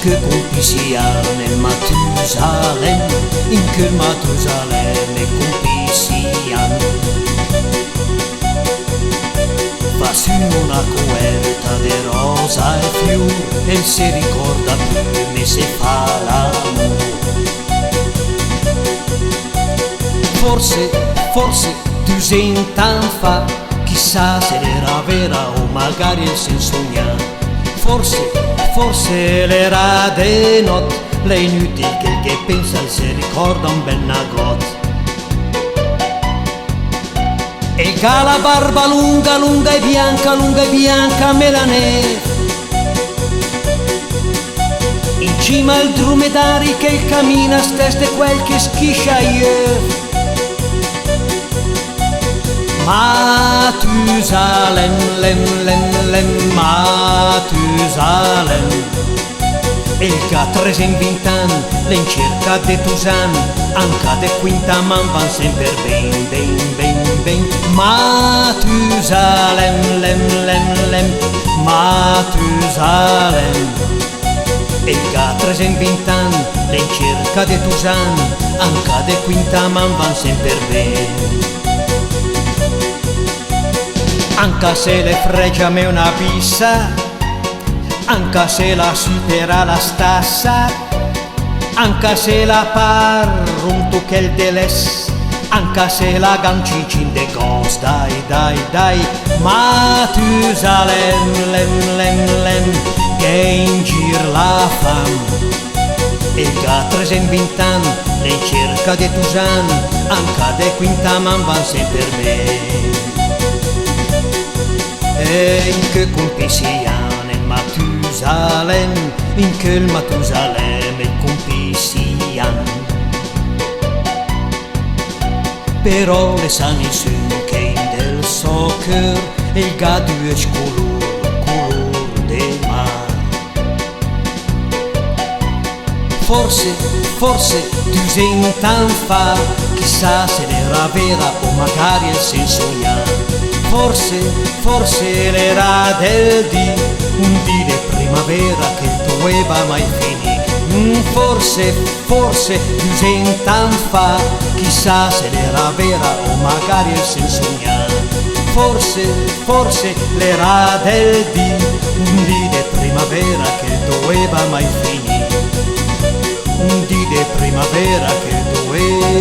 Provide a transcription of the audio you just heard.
che compi sia nel Matusalem, in quel Matusalem e compi sia. Va su una coerta de rosa e fior, e si ricorda più, se fa l'amore. Forse, 200 anni fa, chissà se era vera o magari se sogna. Forse l'era de notte, lei inutile che pensa e si ricorda un bel nagot. E c'ha la barba lunga, lunga e bianca, melanè. In cima al dromedari che cammina steste quel che schiscia io. Matusalem, Matusalem. E che a 320 anni l'en cerca de Tusan, anche de quinta man van sempre ben. Matusalem, Matusalem. E che a 320 anni l'en cerca de Tusan, anche de quinta man van sempre ben. Anche se le fregia me una pissa, anche se la supera la stassa, anche se la par un tuchel de les, anche se la gancicin de gos, dai, Matusalem, che in gir la fam. E che a 320 anni le cerca de Tusan, anche de quinta man van sempre ben. E in che compi sia nel Matusalem, in che il Matusalem e compi sia. Però le sa nessun che in del so cœur e il gadu es color de mar. Forse 200 anni fa, chissà se l'era vera o magari se sogna. Forse l'era del dì, un dì di primavera che doveva mai finire. Forse 200 anni fa, chissà se l'era vera o magari se sogna. Forse l'era del dì, un dì di primavera che doveva mai finire. Un dì di primavera che doveva